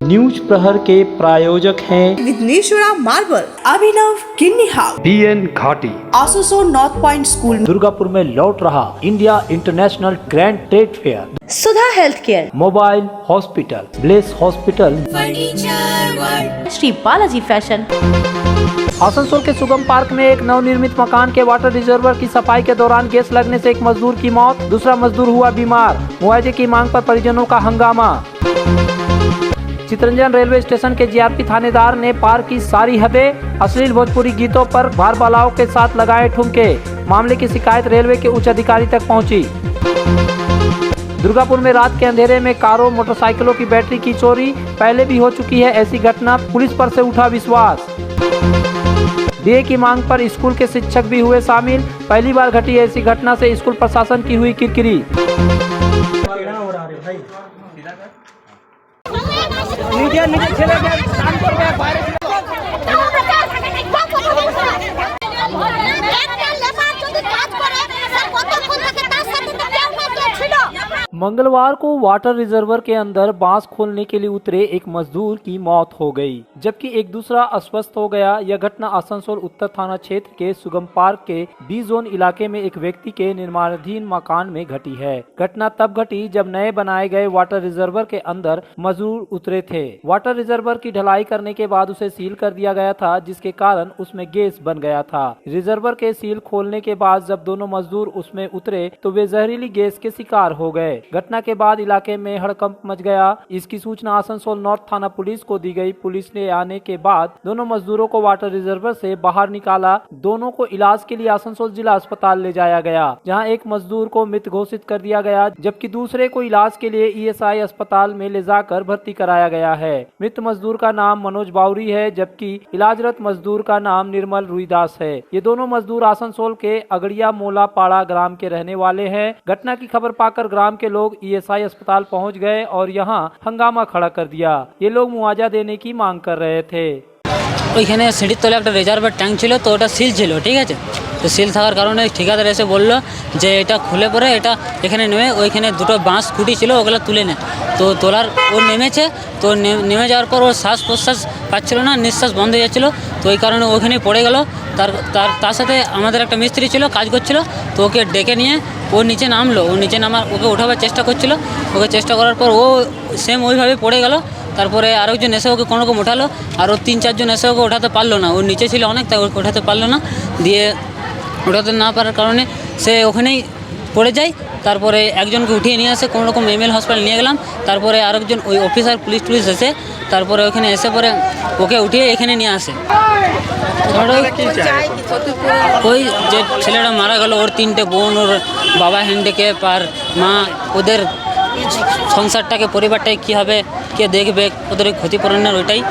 News प्रहर के प्रायोजक हैं Vighneshwara marble, Abhinav Kinni house, BN घाटी, आसोसो नॉर्थ पॉइंट स्कूल, दुर्गापुर में लौट रहा India International grand trade fair, Sudha health care, mobile hospital, bless hospital, Shri Balaji fashion. Asansol के सुगम पार्क में एक नवनिर्मित मकान के वाटर रिजर्वर की सफाई के दौरान गैस लगने से एक मजदूर की मौत, दूसरा मजदूर हुआ बीमार। मुआवजे की मांग पर परिजनों का हंगामा। चितरंजन रेलवे स्टेशन के GRP थानेदार ने पार की सारी हदें, अश्लील भोजपुरी गीतों पर भारबालाओं के साथ लगाए ठुमके। मामले की शिकायत रेलवे के उच्च अधिकारी तक पहुंची। दुर्गापुर में रात के अंधेरे में कारों मोटरसाइकिलों की बैटरी की चोरी, पहले भी हो चुकी है ऐसी घटना, पुलिस पर से उठा विश्वास। DA की मांग पर स्कूल के शिक्षक भी हुए शामिल, पहली बार घटी ऐसी घटना से स्कूल प्रशासन की हुई किरकिरी। मंगलवार को वाटर रिजर्वर के अंदर बांस खोलने के लिए उतरे एक मजदूर की मौत हो गई, जबकि एक दूसरा अस्वस्थ हो गया। यह घटना आसनसोल उत्तर थाना क्षेत्र के सुगम पार्क के B जोन इलाके में एक व्यक्ति के निर्माणाधीन मकान में घटी है। घटना तब घटी जब नए बनाए गए वाटर रिजर्वर के अंदर मजदूर उतरे थे। वाटर रिजर्वर की ढलाई करने के बाद उसे सील कर दिया गया था, जिसके कारण उसमें गैस बन गया था। रिजर्वर के सील खोलने के बाद जब दोनों मजदूर उसमें उतरे तो वे जहरीली गैस के शिकार हो गए। घटना के बाद इलाके में हड़कंप मच गया। इसकी सूचना आसनसोल नॉर्थ थाना पुलिस को दी गई। पुलिस ने आने के बाद दोनों मजदूरों को वाटर रिजर्वर से बाहर निकाला। दोनों को इलाज के लिए आसनसोल जिला अस्पताल ले जाया गया, जहां एक मजदूर को मृत घोषित कर दिया गया, जबकि दूसरे को इलाज के लिए ESI अस्पताल में ले जाकर भर्ती कराया गया है। मृत मजदूर का नाम मनोज बावरी है, जबकि इलाजरत मजदूर का नाम निर्मल रुईदास है। ये दोनों मजदूर आसनसोल के अगड़िया मोला पाड़ा ग्राम के रहने वाले हैं। घटना की खबर पाकर ग्राम के लोग ESI अस्पताल पहुंच गए और यहां हंगामा खड़ा कर दिया। ये लोग मुआवजा देने की मांग कर रहे थे। ওইখানে সিঁড়ির তলে একটা রিজার্ভের ট্যাঙ্ক ছিল, তো ওটা সিল ছিল, ঠিক আছে। তো সিল থাকার কারণে ঠিকাদার এসে বললো যে এটা খুলে পরে এটা এখানে নেমে ওইখানে দুটো বাঁশ খুঁটি ছিল ওগুলো তুলে নে। তো তোলার ও নেমেছে, তো নেমে যাওয়ার পর ওর শ্বাস প্রশ্বাস পাচ্ছিল না, নিঃশ্বাস বন্ধ হয়ে যাচ্ছিলো। তো ওই কারণে ওইখানেই পড়ে গেল। তার সাথে আমাদের একটা মিস্ত্রি ছিল, কাজ করছিল, তো ওকে ডেকে নিয়ে ও নিচে নামলো। ও নিচে নামার ওকে ওঠাবার চেষ্টা করছিল। ওকে চেষ্টা করার পর ও সেম ওইভাবে পড়ে গেল। তারপরে আরেকজন এসে ওকে কোনোরকম ওঠালো, আর ও 3-4 জন এসে ওকে ওঠাতে পারলো না। ও নিচে ছিল অনেক, তাই ওকে ওঠাতে পারলো না। দিয়ে ওঠাতে না পারার কারণে সে ওখানেই পড়ে যায়। তারপরে একজনকে উঠিয়ে নিয়ে আসে, কোনোরকম ML হসপিটাল নিয়ে গেলাম। তারপরে আরেকজন ওই অফিসার পুলিশ এসে তারপরে ওখানে এসে পরে ওকে উঠিয়ে এখানে নিয়ে আসে। ওই যে ছেলেটা মারা গেল, ওর 3টে বোন, ওর বাবা হ্যান্ডিক্যাপ, আর মা, ওদের সংসারটাকে পরিবারটাকে কী হবে, কে দেখবে, ওদের ক্ষতিপূরণের ওইটাই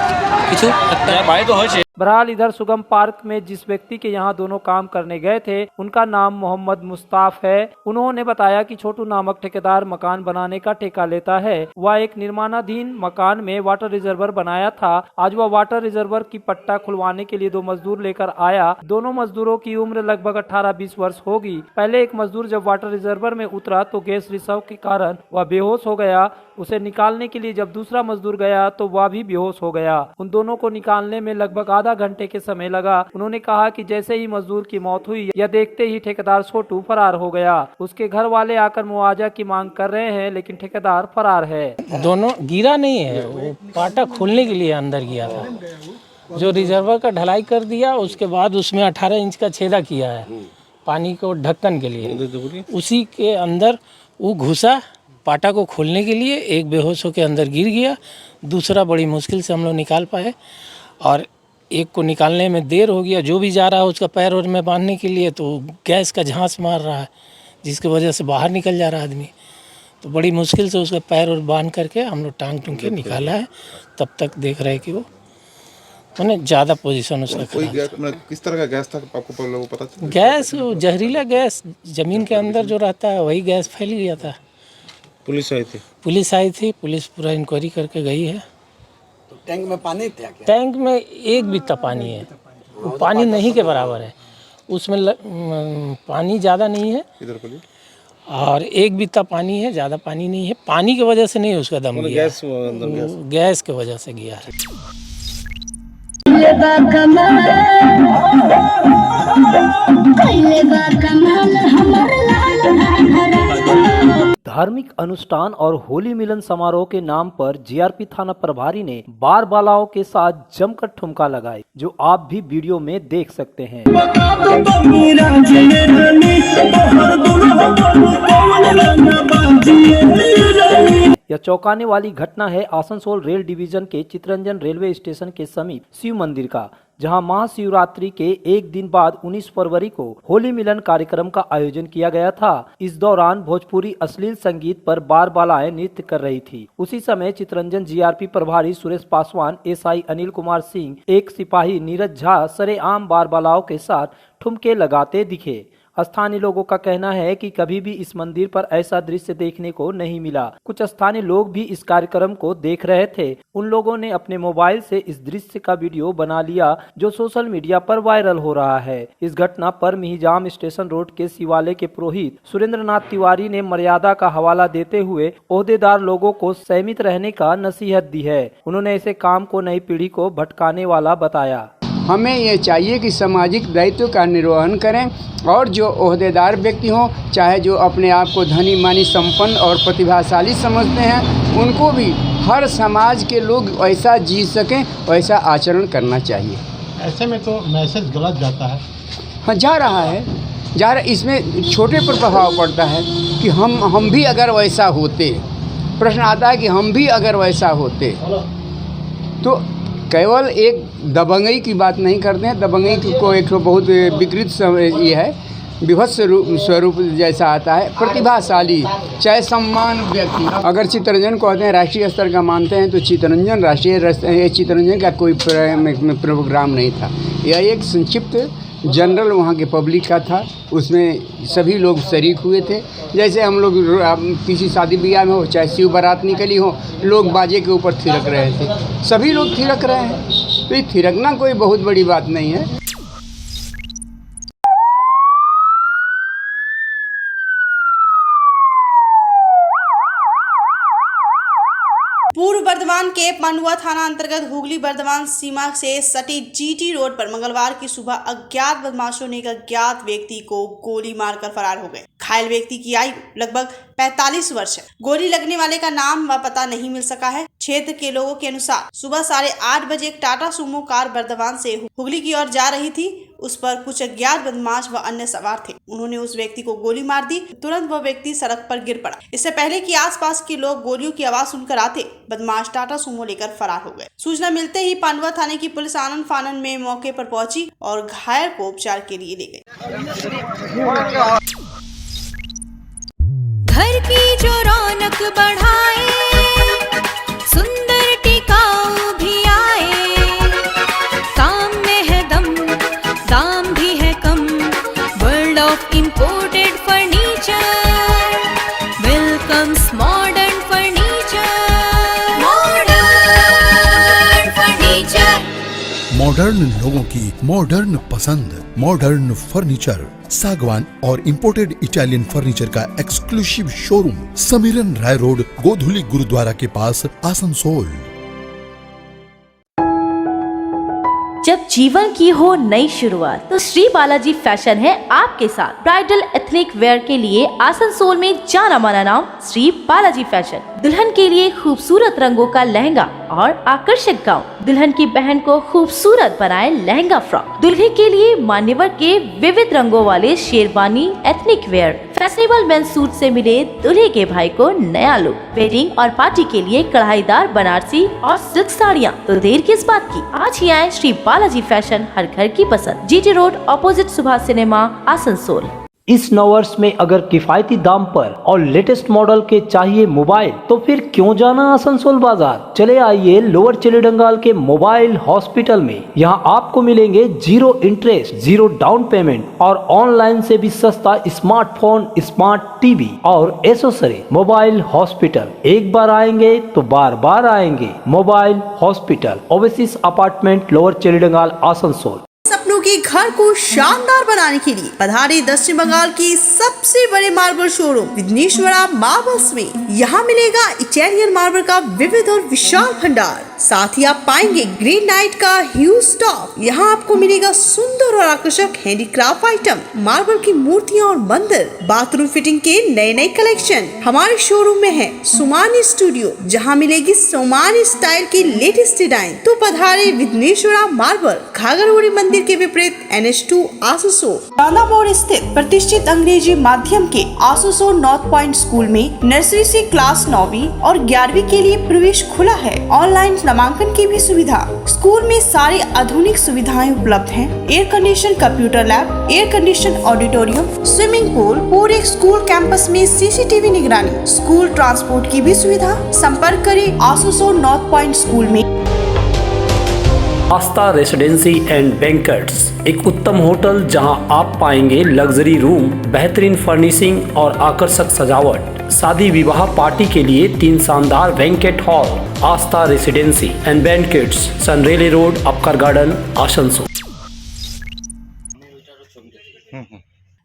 কিছু একটা বাড়ি তো হয়েছে। बहरहाल इधर सुगम पार्क में जिस व्यक्ति के यहाँ दोनों काम करने गए थे उनका नाम मोहम्मद मुस्ताफ है। उन्होंने बताया कि छोटू नामक ठेकेदार मकान बनाने का ठेका लेता है। वह एक निर्माणाधीन मकान में वाटर रिजर्वर बनाया था। आज वह वाटर रिजर्वर की पट्टा खुलवाने के लिए 2 मजदूर लेकर आया। दोनों मजदूरों की उम्र लगभग 18-20 वर्ष होगी। पहले एक मजदूर जब वाटर रिजर्वर में उतरा तो गैस रिसाव के कारण वह बेहोश हो गया। उसे निकालने के लिए जब दूसरा मजदूर गया तो वह भी बेहोश हो गया। उन दोनों को निकालने में लगभग आधा घंटे के समय लगा। उन्होंने कहा कि जैसे ही मजदूर की मौत हुई, यह देखते ही ठेकेदार छोटू फरार हो गया। उसके घर वाले आकर मुआवजा की मांग कर रहे हैं, लेकिन ठेकेदार फरार है। दोनों गिरा नहीं है, वो पाटा खोलने के लिए अंदर गया था। जो रिजर्वर का ढलाई कर दिया, उसके बाद उसमें 18 इंच का छेदा किया है पानी को ढक्कन के लिए। उसी के अंदर वो घुसा पाटा को खोलने के लिए। एक बेहोश होकर अंदर गिर गया, दूसरा बड़ी मुश्किल से हम लोग निकाल पाए, और एक को निकालने में देर हो गया। जो भी जा रहा है उसका पैर और में बांधने के लिए तो गैस का झांस मार रहा है, जिसकी वजह से बाहर निकल जा रहा है आदमी। तो बड़ी मुश्किल से उसका पैर और बांध करके हम लोग टांग टूंग के निकाला है। तब तक देख रहे कि वो मैंने ज़्यादा पोजीशन उसका खराब। किस तरह का गैस था आपको लोगों को पता चला? गैस जहरीला गैस ज़मीन के अंदर जो रहता है वही गैस फैल गया था। पुलिस आई थी? पुलिस आई थी, पुलिस पूरा इंक्वायरी करके गई है। तो टैंक में पानी था क्या? टैंक में एक बित्ता पानी है, पानी नहीं के बराबर है उसमें। पानी ज़्यादा नहीं है। इधर और एक बित्ता पानी है, ज़्यादा पानी नहीं है। पानी की वजह से नहीं उसका दम गया, गैस अंदर गैस गैस की वजह से गया है। धार्मिक अनुष्ठान और होली मिलन समारोह के नाम पर जीआरपी थाना प्रभारी ने बार बालाओं के साथ जमकर ठुमका लगाई, जो आप भी वीडियो में देख सकते हैं। यह चौंकाने वाली घटना है आसनसोल रेल डिवीजन के चितरंजन रेलवे स्टेशन के समीप शिव मंदिर का, जहां महाशिवरात्रि के एक दिन बाद 19 फरवरी को होली मिलन कार्यक्रम का आयोजन किया गया था। इस दौरान भोजपुरी अश्लील संगीत पर बार बालाएं नृत्य कर रही थी। उसी समय चितरंजन जीआरपी प्रभारी सुरेश पासवान, एसआई अनिल कुमार सिंह, एक सिपाही नीरज झा सरेआम बार बालाओं के साथ ठुमके लगाते दिखे। स्थानीय लोगों का कहना है कि कभी भी इस मंदिर पर ऐसा दृश्य देखने को नहीं मिला। कुछ स्थानीय लोग भी इस कार्यक्रम को देख रहे थे। उन लोगों ने अपने मोबाइल से इस दृश्य का वीडियो बना लिया, जो सोशल मीडिया पर वायरल हो रहा है। इस घटना पर मिहिजाम स्टेशन रोड के शिवालय के पुरोहित सुरेंद्र नाथ तिवारी ने मर्यादा का हवाला देते हुए ओहदेदार लोगों को संयमित रहने का नसीहत दी है। उन्होंने ऐसे काम को नई पीढ़ी को भटकाने वाला बताया। हमें ये चाहिए कि सामाजिक दायित्व का निर्वहन करें और जो ओहदेदार व्यक्ति हों, चाहे जो अपने आप को धनी मानी संपन्न और प्रतिभाशाली समझते हैं, उनको भी हर समाज के लोग ऐसा जी सकें, वैसा आचरण करना चाहिए। ऐसे में तो मैसेज गलत जाता है। हाँ, जा रहा है। इसमें छोटे पर प्रभाव पड़ता है कि हम भी अगर वैसा होते, प्रश्न आता है कि हम भी अगर वैसा होते, तो केवल एक दबंगई की बात नहीं करते हैं। दबंगई को एक बहुत विकृत ये है, विभत्स स्वरूप जैसा आता है। प्रतिभाशाली चाहे सम्मान व्यक्ति, अगर चितरंजन को कहते हैं राष्ट्रीय स्तर का मानते हैं, तो चितरंजन चितरंजन का कोई प्रोग्राम नहीं था। यह एक संक्षिप्त जनरल वहाँ के पब्लिक का था, उसमें सभी लोग शरीक हुए थे। जैसे हम लोग किसी शादी ब्याह में हो, चाहे शिव बारात निकली हो, लोग बाजे के ऊपर थिरक रहे थे, सभी लोग थिरक रहे हैं। तो ये थिरकना कोई बहुत बड़ी बात नहीं है। पूर्व बर्धमान के पांडुआ थाना अंतर्गत हुगली बर्धमान सीमा से सटी जीटी रोड पर मंगलवार की सुबह अज्ञात बदमाशों ने एक अज्ञात व्यक्ति को गोली मारकर फरार हो गए। घायल व्यक्ति की आयु लगभग 45 वर्ष है। गोली लगने वाले का नाम व पता नहीं मिल सका है। क्षेत्र के लोगों के अनुसार सुबह 8:30 बजे एक टाटा सुमो कार बर्धमान से हुगली की ओर जा रही थी। उस पर कुछ अज्ञात बदमाश व अन्य सवार थे। उन्होंने उस व्यक्ति को गोली मार दी। तुरंत वह व्यक्ति सड़क पर गिर पड़ा। इससे पहले कि आसपास के लोग गोलियों की आवाज सुनकर आते, बदमाश टाटा सुमो लेकर फरार हो गए। सूचना मिलते ही पांडुआ थाने की पुलिस आनन फानन में मौके पर पहुंची और घायल को उपचार के लिए ले गई। घर की जो रौनक बढ़ाए, सुंदर टिकाऊ भी आए, काम में है दम, दाम भी है कम, world of imported furniture welcomes modern furniture. Modern furniture, modern लोगों की मॉडर्न पसंद, मॉडर्न फर्नीचर, सागवान और इंपोर्टेड इटालियन फर्नीचर का exclusive showroom, Samiran Roy road, Godhuli गुरुद्वारा के पास, आसनसोल। जब जीवन की हो नई शुरुआत, तो श्री बालाजी फैशन है आपके साथ। ब्राइडल एथनिक वेयर के लिए आसनसोल में जाना माना नाम श्री बालाजी फैशन। दुल्हन के लिए खूबसूरत रंगों का लहंगा और आकर्षक गाउन, दुल्हन की बहन को खूबसूरत बनाए लहंगा फ्रॉक, दुल्हे के लिए मान्यवर के विविध रंगों वाले sherwani ethnic wear, fashionable men's suit से मिले दूल्हे के भाई को नया लुक, वेडिंग और पार्टी के लिए कढ़ाईदार बनारसी और सिल्क साड़ियाँ। तो देर किस बात की, आज ही आए श्री बालाजी फैशन, हर घर की पसंद, GT road opposite Subhash cinema, Asansol. इस नववर्ष में अगर किफायती दाम पर और लेटेस्ट मॉडल के चाहिए मोबाइल, तो फिर क्यों जाना आसनसोल बाजार। चले आइए लोअर चिलीडंगाल के मोबाइल हॉस्पिटल में। यहाँ आपको मिलेंगे 0 इंटरेस्ट, 0 डाउन पेमेंट और ऑनलाइन से भी सस्ता स्मार्टफोन, स्मार्ट टीवी और एसेसरी। मोबाइल हॉस्पिटल, एक बार आएंगे तो बार बार आएंगे। Mobile hospital, Oasis apartment, lower Chilidangal, Asansol. सपनों चाहते हो कि घर को शानदार बनाने के लिए पधारे दक्षिण बंगाल की सबसे बड़े मार्बल शोरूम विघ्नेश्वरा मार्बल्स में। यहाँ मिलेगा इटालियन मार्बल का विविध और विशाल भंडार, साथ ही आप पाएंगे ग्रेनाइट का ह्यूज स्टॉक। यहाँ आपको मिलेगा सुंदर और आकर्षक हैंडीक्राफ्ट आइटम, मार्बल की मूर्तियाँ और मंदिर, बाथरूम फिटिंग के नए नए कलेक्शन। हमारे शोरूम में है सोमानी स्टूडियो, जहाँ मिलेगी सोमानी स्टाइल की लेटेस्ट डिजाइन। तो पधारे विघ्नेश्वरा मार्बल, घाघरगुड़ी मंदिर के विपरीत NH2 आसनसोल। राधा मोड़ स्थित प्रतिष्ठित अंग्रेजी माध्यम के आसनसोल नॉर्थ पॉइंट स्कूल में नर्सरी से क्लास 9वीं और 11वीं के लिए प्रवेश खुला है। ऑनलाइन नामांकन की भी सुविधा। स्कूल में सारी आधुनिक सुविधाएं उपलब्ध हैं। Air condition computer lab, air condition auditorium, swimming pool, पूरे स्कूल कैंपस में CCTV निगरानी, स्कूल ट्रांसपोर्ट की भी सुविधा। संपर्क करें आसनसोल नॉर्थ पॉइंट स्कूल में। आस्था रेसिडेंसी एंड बैंक्वेट्स, एक उत्तम होटल जहां आप पाएंगे लग्जरी रूम, बेहतरीन फर्निशिंग और आकर्षक सजावट। शादी विवाह पार्टी के लिए 3 शानदार banquet hall. Aastha residency and banquets, Senraleigh road, Upkar garden, Asansol.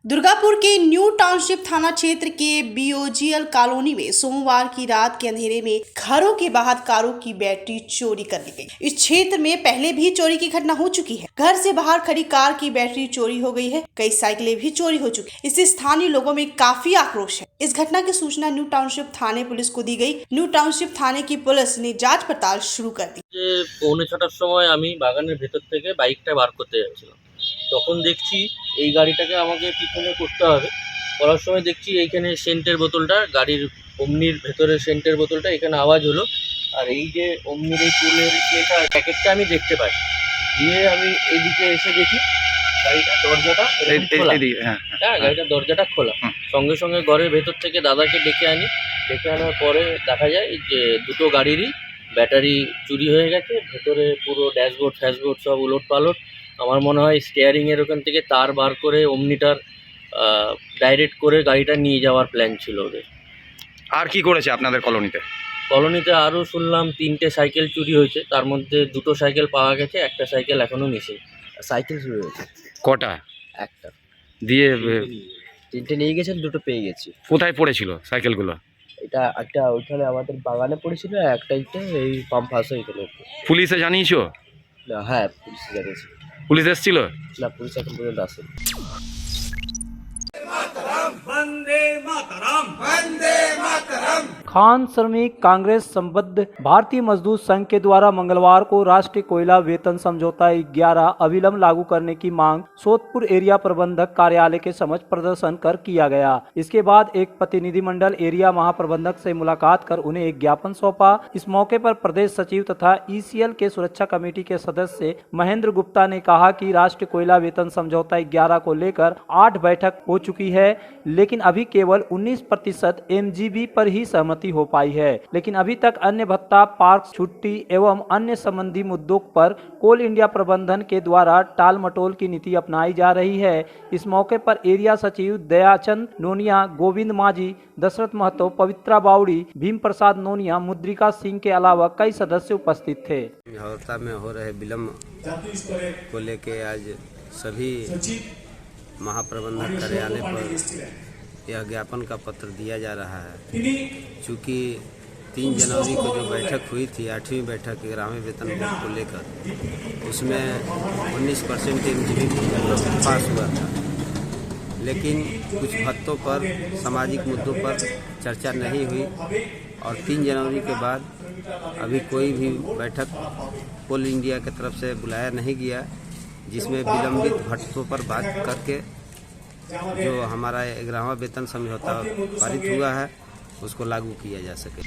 Durgapur के न्यू टाउनशिप थाना क्षेत्र के BOGL कॉलोनी में सोमवार की रात के अंधेरे में घरों के बाहर कारों की बैटरी चोरी कर ली गई। इस क्षेत्र में पहले भी चोरी की घटना हो चुकी है। घर से बाहर खड़ी कार की बैटरी चोरी हो गई है। कई साइकिलें भी चोरी हो चुकी है। इससे स्थानीय लोगों में काफी आक्रोश है। इस घटना की सूचना न्यू टाउनशिप थाने पुलिस को दी गई। न्यू टाउनशिप थाने की पुलिस ने जाँच पड़ताल शुरू कर दी। 6:45 সময় আমি বাগানের ভেতর থেকে বাইকটা বার করতে যাচ্ছিলাম, তখন দেখছি এই গাড়িটাকে আমাকে পিছনে করতে হবে। করার সময় দেখছি এইখানে সেন্টের বোতলটা, গাড়ির অমনির ভেতরে সেন্টের বোতলটা এখানে আওয়াজ হলো। আর এই যে অমনির এই চুলের এটা প্যাকেটটা আমি দেখতে পাই। গিয়ে আমি এইদিকে এসে দেখি গাড়িটার দরজাটা খোলা। হ্যাঁ, গাড়িটার দরজাটা খোলা। সঙ্গে সঙ্গে ঘরের ভেতর থেকে দাদাকে ডেকে আনি। ডেকে আনার পরে দেখা যায় যে দুটো গাড়িরই ব্যাটারি চুরি হয়ে গেছে। ভেতরে পুরো ড্যাশবোর্ড ফ্যাশবোর্ড সব উলট পালট। আমার মনে হয় স্টিয়ারিংয়ের ওখান থেকে তার বার করে অমনিটার ডাইরেক্ট করে গাড়িটা নিয়ে যাওয়ার প্ল্যান ছিল ওদের। আর কি করেছে আপনাদের কলোনিতে? কলোনিতে আরও শুনলাম 3টে সাইকেল চুরি হয়েছে, তার মধ্যে 2টো সাইকেল পাওয়া গেছে, একটা সাইকেল এখনও নিচে। সাইকেল চুরি হয়েছে কটা? একটা। দিয়ে 3টে নিয়ে গেছেন, 2টো পেয়ে গেছি। কোথায় পড়েছিল সাইকেলগুলো? এটা একটা ওইখানে আমাদের বাগানে পড়েছিল, একটা এই পাম্প হাউসে ওইখানে। পুলিশে জানিয়েছো? না, হ্যাঁ পুলিশ জানিয়েছে। পুলিশ এসেছিল? না, পুলিশ এখন পর্যন্ত আসেনি। खान श्रमिक कांग्रेस संबद्ध भारतीय मजदूर संघ के द्वारा मंगलवार को राष्ट्रीय कोयला वेतन समझौता 11 अविलंब लागू करने की मांग सोदपुर एरिया प्रबंधक कार्यालय के समक्ष प्रदर्शन कर किया गया। इसके बाद एक प्रतिनिधिमंडल एरिया महाप्रबंधक से मुलाकात कर उन्हें एक ज्ञापन सौंपा। इस मौके पर प्रदेश सचिव तथा ECL के सुरक्षा कमेटी के सदस्य महेंद्र गुप्ता ने कहा कि राष्ट्रीय कोयला वेतन समझौता 11 को लेकर 8 बैठक हो चुकी है, लेकिन अभी केवल 19% MGB पर ही सहमति हो पाई है। लेकिन अभी तक अन्य भत्ता, पार्क, छुट्टी एवं अन्य संबंधी मुद्दों पर कोल इंडिया प्रबंधन के द्वारा टाल मटोल की नीति अपनाई जा रही है। इस मौके पर एरिया सचिव दयाचंद नोनिया, गोविंद माझी, दशरथ महतो, पवित्रा बावड़ी, भीम प्रसाद नोनिया, मुद्रिका सिंह के अलावा कई सदस्य उपस्थित थे। समझौता में हो रहे विलम्ब को लेके आज सभी महाप्रबंधक कार्यालय पर यह ज्ञापन का पत्र दिया जा रहा है। चूँकि 3 जनवरी को जो बैठक हुई थी, 8वीं बैठक ग्रामीण वेतन बोर्ड को लेकर, उसमें 19% MGB पास हुआ था, लेकिन कुछ भत्तों पर, सामाजिक मुद्दों पर चर्चा नहीं हुई। और 3 जनवरी के बाद अभी कोई भी बैठक कोल इंडिया की तरफ से बुलाया नहीं गया, जिसमें विलंबित भत्तों पर बात करके जो हमारा 11वां वेतन समझौता पारित हुआ है उसको लागू किया जा सके।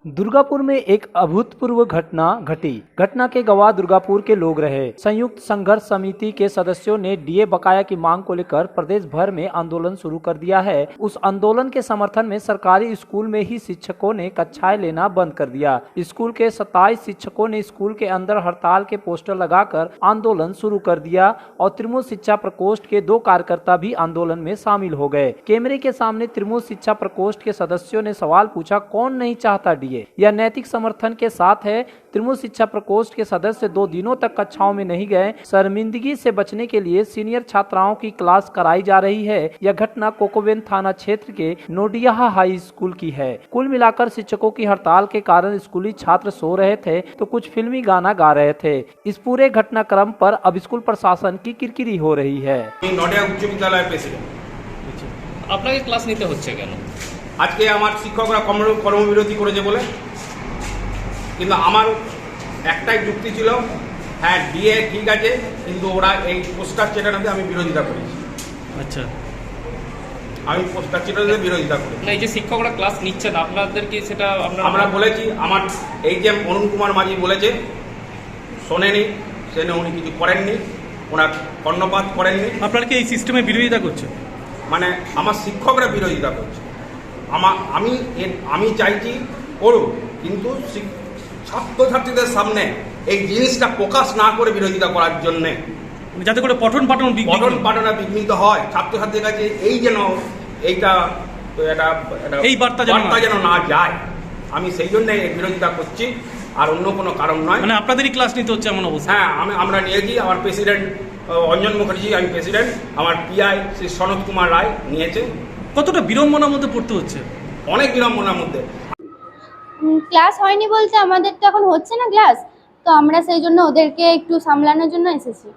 दुर्गापुर में एक अभूतपूर्व घटना घटी। घटना के गवाह दुर्गापुर के लोग रहे। संयुक्त संघर्ष समिति के सदस्यों ने डीए बकाया की मांग को लेकर प्रदेश भर में आंदोलन शुरू कर दिया है। उस आंदोलन के समर्थन में सरकारी स्कूल में ही शिक्षकों ने कक्षाएं लेना बंद कर दिया। स्कूल के 27 शिक्षकों ने स्कूल के अंदर हड़ताल के पोस्टर लगाकर आंदोलन शुरू कर दिया और तृणमूल शिक्षा प्रकोष्ठ के 2 कार्यकर्ता भी आंदोलन में शामिल हो गए। कैमरे के सामने तृणमूल शिक्षा प्रकोष्ठ के सदस्यों ने सवाल पूछा, कौन नहीं चाहता डीए? यह नैतिक समर्थन के साथ है। तृणमूल शिक्षा प्रकोष्ठ के सदस्य 2 दिनों तक कक्षाओं में नहीं गए। शर्मिंदगी से बचने के लिए सीनियर छात्राओं की क्लास कराई जा रही है। यह घटना कोकोबेन थाना क्षेत्र के नोडिया हाई स्कूल की है। कुल मिलाकर शिक्षकों की हड़ताल के कारण स्कूली छात्र सो रहे थे तो कुछ फिल्मी गाना गा रहे थे। इस पूरे घटनाक्रम पर अब स्कूल प्रशासन की किरकिरी हो रही है। नोडिया उच्च विद्यालय प्रेसिडेंट আপনাকে ক্লাস নিতে হচ্ছে কেন? আজকে আমার শিক্ষকরা কর্মবিরতি করেছে বলে, কিন্তু আমার একটাই যুক্তি ছিল, হ্যাঁ ডিএ ঠিক আছে, কিন্তু ওরা এই পোস্টার চেটানোতে আমি বিরোধিতা করেছি। আচ্ছা, আমি পোস্টার চেটানোতে বিরোধিতা করি। না, এই যে শিক্ষকরা ক্লাস নিচ্ছে না, আপনাদের কি সেটা আমরা বলেছি, আমার এই যে অরুণ কুমার মাঝি বলেছে, শোনেনি, সেনে উনি কিছু করেননি, ওনার কর্ণপাত করেননি। আপনারা কি এই সিস্টেমে বিরোধিতা করছেন? মানে আমার শিক্ষকরা বিরোধিতা করছে। আমি চাইছি করুক, কিন্তু ছাত্রছাত্রীদের সামনে এই জিনিসটা প্রকাশ না করে বিরোধিতা করার জন্যে, যাতে করে পঠন পাঠনা বিঘ্নিত হয় ছাত্রছাত্রীর কাছে, এই যেন এইটা এই বার্তা যেন না যায়, আমি সেই জন্য বিরোধিতা করছি, আর অন্য কোনো কারণ নয়। মানে আপনাদেরই ক্লাস নিতে হচ্ছে এমন অবস্থা? হ্যাঁ, আমরা নিয়েছি। আমার প্রেসিডেন্ট অঞ্জন মুখার্জি, আমি প্রেসিডেন্ট, আমার পিআই শ্রী সনৎ কুমার রায় নিয়েছে। কতটা বিড়ম্বনার মধ্যে পড়তে হচ্ছে? অনেক বিড়ম্বনার মধ্যে। ক্লাস হয়নি বলতে আমাদের তো এখন হচ্ছে না ক্লাস, তো আমরা সেই জন্য ওদেরকে একটু সামলানোর জন্য এসেছি।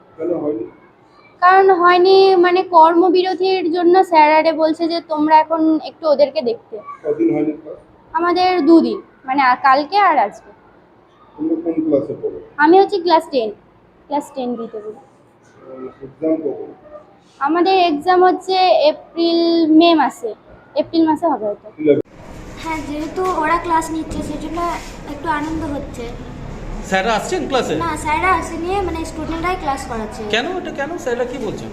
কারণ হয়নি মানে কর্মবিরতির জন্য স্যারারে বলছে যে তোমরা এখন একটু ওদেরকে দেখতে। আমাদের 2 দিন, মানে কালকে আর আজকে। আমি হচ্ছে ক্লাস 10 দিতে বলি। আমাদের এক্সাম হচ্ছে এপ্রিল মাসে হবে হয়তো। হ্যাঁ, যেহেতু ওরা ক্লাস নিচ্ছে সেজন্য একটু আনন্দ হচ্ছে। স্যাররা আসছেন ক্লাসে? না, স্যাররা আসেনি, মানে স্টুডেন্টরাই ক্লাস করাচ্ছে। কেন এটা কেন? স্যাররা কি বলছেন?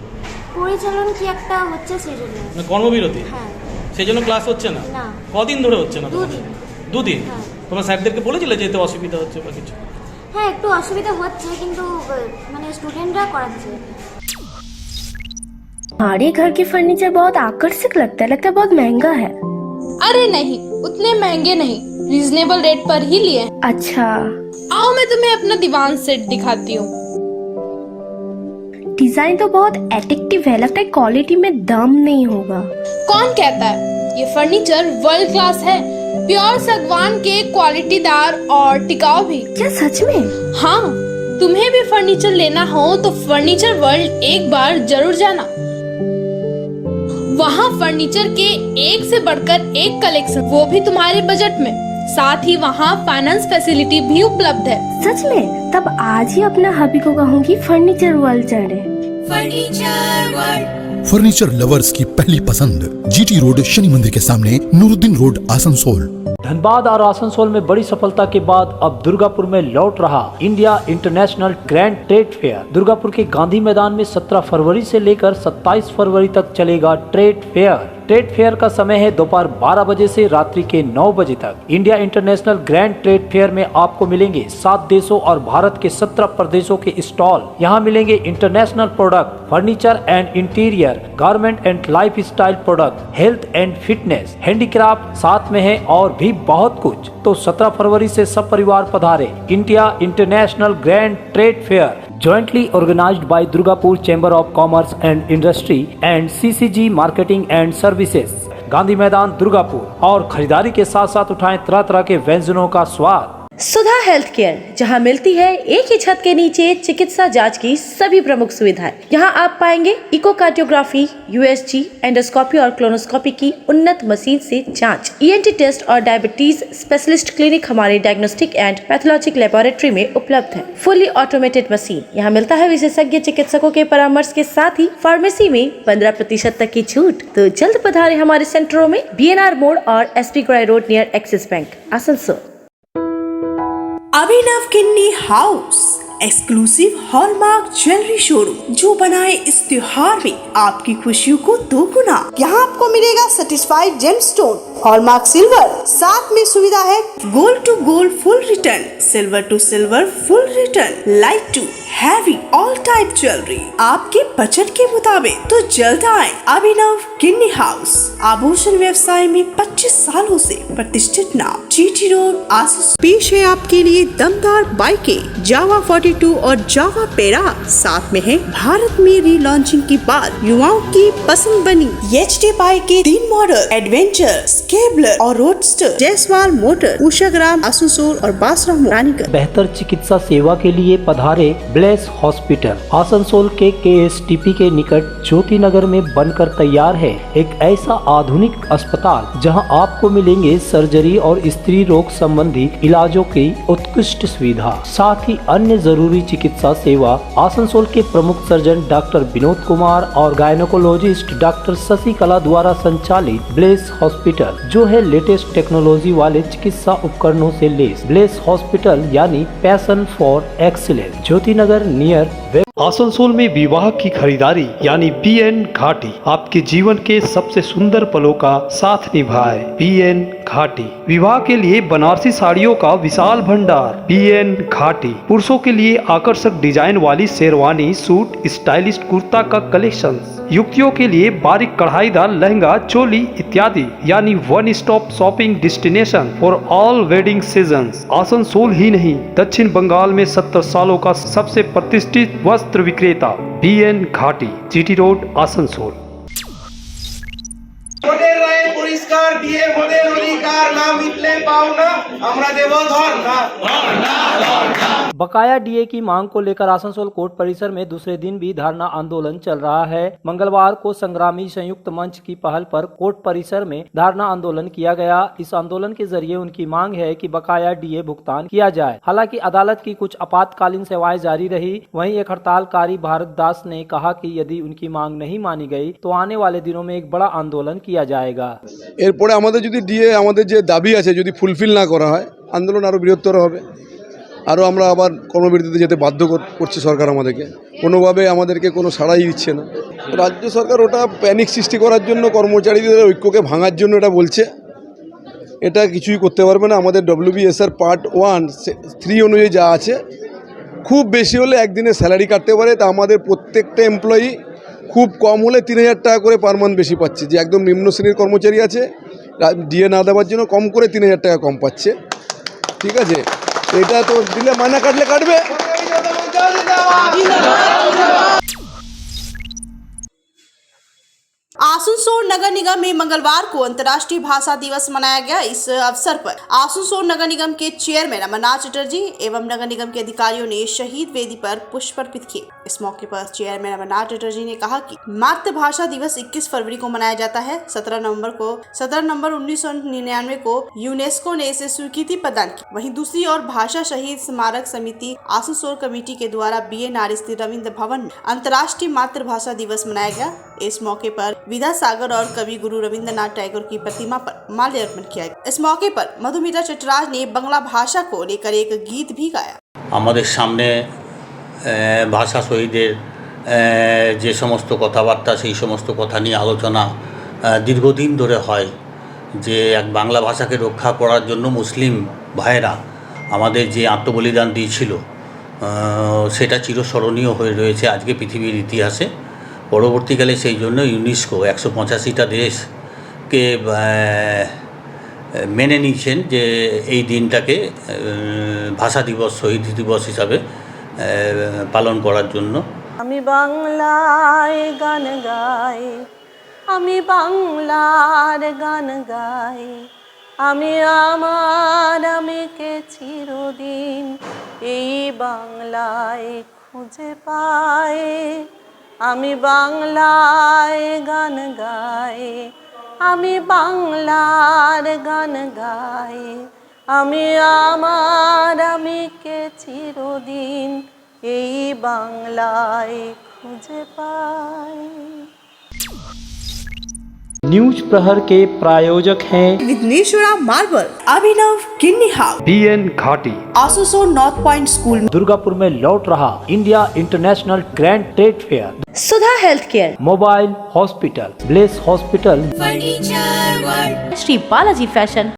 পরিচালন কি একটা হচ্ছে সেই জন্য। কর্মবিরতি? হ্যাঁ। সেই জন্য ক্লাস হচ্ছে না? না। কদিন ধরে হচ্ছে না? 2 দিন। 2 দিন? হ্যাঁ। তোমার স্যারদেরকে বলেছিলে যেতে অসুবিধা হচ্ছে বা কিছু? হ্যাঁ, একটু অসুবিধা হচ্ছে, কিন্তু মানে স্টুডেন্টরা করাচ্ছে। हमारे घर के फर्नीचर बहुत आकर्षक लगता है बहुत महंगा है। अरे नहीं, उतने महंगे नहीं, रीजनेबल रेट पर ही लिए। अच्छा, आओ मैं तुम्हें अपना दीवान सेट दिखाती हूँ। डिजाइन तो बहुत एट्रैक्टिव है, लगता है क्वालिटी में दम नहीं होगा। कौन कहता है? ये फर्नीचर वर्ल्ड क्लास है, प्योर सागवान के, क्वालिटीदार और टिकाऊ भी। क्या सच में? हाँ, तुम्हें भी फर्नीचर लेना हो तो फर्नीचर वर्ल्ड एक बार जरूर जाना। वहाँ फर्नीचर के एक से बढ़कर एक कलेक्शन, वो भी तुम्हारे बजट में। साथ ही वहाँ फाइनेंस फैसिलिटी भी उपलब्ध है। सच में? तब आज ही अपना हबी को कहूँगी फर्नीचर वर्ल्ड चढ़े। फर्नीचर लवर्स की पहली पसंद, जीटी रोड, शनि मंदिर के सामने, नूरुद्दीन रोड, आसनसोल। धनबाद और आसनसोल में बड़ी सफलता के बाद अब दुर्गापुर में लौट रहा India International grand trade fair. Durgapur के गांधी मैदान में 17 फरवरी से लेकर 27 फरवरी तक चलेगा ट्रेड फेयर। ट्रेड फेयर का समय है दोपहर 12 बजे से रात्रि के 9 बजे तक। India International grand trade fair में आपको मिलेंगे 7 देशों और भारत के 17 प्रदेशों के स्टॉल। यहाँ मिलेंगे international product, furniture and interior, garment and life style product, health and fitness, handicraft साथ में है और भी बहुत कुछ। तो 17 फरवरी से सब परिवार पधारे। India International grand trade fair jointly organized by Durgapur Chamber of Commerce and Industry and CCG Marketing and Services, Gandhi मैदान दुर्गापुर। और खरीदारी के साथ साथ उठाएं तरह तरह के व्यंजनों का स्वाद। सुधा हेल्थ केयर, जहां मिलती है एक ही छत के नीचे चिकित्सा जांच की सभी प्रमुख सुविधाएं। यहां आप पाएंगे इकोकार्डियोग्राफी, यूएसजी, एंडोस्कोपी और क्लोनोस्कोपी की उन्नत मशीन से जांच, ईएनटी टेस्ट और डायबिटीज स्पेशलिस्ट क्लिनिक हमारे डायग्नोस्टिक एंड पैथोलॉजिक लेबोरेटरी में उपलब्ध है। Fully automated machine. यहां मिलता है विशेषज्ञ चिकित्सकों के परामर्श के साथ ही फार्मेसी में 15% तक की छूट। तो जल्द पधारे हमारे सेंटरों में, BNR मोड़ और SP ग्राई road near Axis bank, Asansol. Abhinav Kinni house exclusive hallmark jewellery showroom जो बनाए इस त्योहार में आपकी खुशियों को दोगुना। यहाँ आपको मिलेगा सर्टिफाइड जेमस्टोन, हॉलमार्क सिल्वर, साथ में सुविधा है gold to gold full return, silver to silver full return, light to heavy all type jewellery आपके बजट के मुताबिक। तो जल्द आए अभिनव किन्नी हाउस, आभूषण व्यवसाय में 25 सालों से प्रतिष्ठित नाम, जीटी रोड आसुस। पेश है आपके लिए दमदार बाइकें जावा 42 और जावा पेरा, साथ में है भारत में रीलॉन्चिंग के बाद युवाओं की पसंद बनी एचडी बाइक के 3 मॉडल, एडवेंचर, स्केबलर और रोडस्टर, जयसवाल मोटर, उषाग्राम, आसनसोल और बासरा रानीगंज। बेहतर चिकित्सा सेवा के लिए पधारे ब्लेस हॉस्पिटल। आसनसोल के KSTP के निकट ज्योति नगर में बनकर तैयार है एक ऐसा आधुनिक अस्पताल जहां आपको मिलेंगे सर्जरी और स्त्री रोग संबंधी इलाजों की उत्कृष्ट सुविधा, साथ ही अन्य जरूरी चिकित्सा सेवा। आसनसोल के प्रमुख सर्जन डॉक्टर विनोद कुमार और गायनोकोलॉजिस्ट डॉक्टर शशिकला द्वारा संचालित ब्लेस हॉस्पिटल जो है लेटेस्ट टेक्नोलॉजी वाले चिकित्सा उपकरणों से लेस। ब्लेस हॉस्पिटल यानी passion for excellence, Jyoti Nagar near. Asansol में विवाह की खरीदारी यानी BN घाटी आपके जीवन के सबसे सुंदर पलों का साथ निभाए। BN घाटी विवाह के लिए बनारसी साड़ियों का विशाल भंडार। BN घाटी पुरुषों के लिए आकर्षक डिजाइन वाली शेरवानी, सूट, स्टाइलिश कुर्ता का कलेक्शन, युवतियों के लिए बारीक कढ़ाईदार लहंगा, चोली इत्यादि, यानी one stop shopping destination for all wedding seasons. Asansol ही नहीं, दक्षिण बंगाल में 70 सालों का सबसे प्रतिष्ठित वस्त्र विक्रेता BN घाटी, GT रोड, आसनसोल। পরিষ্কার দিয়ে মোদের অধিকার না মিটলে পাও না আমরা দেব ধর্ণা। बकाया DA की मांग को लेकर आसनसोल कोर्ट परिसर में दूसरे दिन भी धरना आंदोलन चल रहा है। मंगलवार को संग्रामी संयुक्त मंच की पहल पर कोर्ट परिसर में धरना आंदोलन किया गया। इस आंदोलन के जरिए उनकी मांग है कि बकाया DA भुगतान किया जाए। हालांकि अदालत की कुछ आपातकालीन सेवाएं जारी रही। वहीं एक हड़तालकारी भारत दास ने कहा कि यदि उनकी मांग नहीं मानी गई तो आने वाले दिनों में एक बड़ा आंदोलन किया जाएगा। এরপরে আমাদের যদি DA আমাদের যে দাবি আছে যদি ফুলফিল না করা হয় আন্দোলন আরো বৃহত্তর হবে। আরও আমরা আবার কর্মবিরতিতে যেতে বাধ্য করছে সরকার আমাদেরকে, কোনোভাবে আমাদেরকে কোনো সাড়াই দিচ্ছে না। রাজ্য সরকার ওটা প্যানিক সৃষ্টি করার জন্য, কর্মচারীদের ঐক্যকে ভাঙার জন্য এটা বলছে। এটা কিছুই করতে পারবে না। আমাদের WBSR পার্ট 1 3 অনুযায়ী যা আছে, খুব বেশি হলে একদিনে স্যালারি কাটতে পারে। তা আমাদের প্রত্যেকটা এমপ্লয়ি খুব কম হলে 3000 টাকা করে পার মান্থ বেশি পাচ্ছে। যে একদম নিম্ন শ্রেণীর কর্মচারী আছে DA না দেওয়ার জন্য কম করে 3000 টাকা কম পাচ্ছে। ঠিক আছে, এটা তো দিলে মানা কাটলে কাটবে। आसनसोल नगर निगम में मंगलवार को अंतर्राष्ट्रीय भाषा दिवस मनाया गया। इस अवसर पर आसनसोल नगर निगम के चेयरमैन अमरनाथ चटर्जी एवं नगर निगम के अधिकारियों ने शहीद वेदी पर पुष्प अर्पित किए। इस मौके पर चेयरमैन अमरनाथ चटर्जी ने कहा कि मातृभाषा दिवस 21 फरवरी को मनाया जाता है। 17 नवंबर 1999 को यूनेस्को ने इसे स्वीकृति प्रदान की। वहीं दूसरी ओर भाषा शहीद स्मारक समिति आसनसोल कमेटी के द्वारा BNR स्थित रविंद्र भवन में अंतर्राष्ट्रीय मातृभाषा दिवस मनाया गया। इस मौके पर विद्यासागर और कवि गुरु रविंद्रनाथ टैगोर की प्रतिमा पर माल्यार्पण किया गया। इस मौके पर मधुमिता चटराज ने बांग्ला भाषा को लेकर एक गीत भी गाया। আমাদের সামনে ভাষা শহীদের যে সমস্ত কথাবার্তা, সেই সমস্ত কথা নিয়ে আলোচনা দীর্ঘদিন ধরে হয়। যে এক বাংলা ভাষাকে রক্ষা করার জন্য মুসলিম ভাইয়েরা আমাদের যে আত্মবলিদান দিয়েছিল, সেটা চিরস্মরণীয় হয়ে রয়েছে আজকে পৃথিবীর ইতিহাসে। পরবর্তীকালে সেই জন্য ইউনেস্কো 185টা দেশকে মেনে নিয়েছেন যে এই দিনটাকে ভাষা দিবস, শহীদ দিবস হিসাবে পালন করার জন্য। আমি বাংলায় গান গাই, আমি বাংলার গান গাই, আমি আমার আমিকে চিরদিন এই বাংলায় খুঁজে পাই। আমি বাংলায় গান গাই, আমি বাংলার গান গাই, আমি আমার আমিকে চিরদিন এই বাংলায় খুঁজে পাই। न्यूज प्रहर के प्रायोजक हैं Vighneshwara marble, Abhinav Kinni house, BN घाटी, आसोसो नॉर्थ पॉइंट स्कूल, दुर्गापुर में लौट रहा India International grand trade fair, Sudha health care, mobile hospital, bless hospital, Shri Balaji fashion,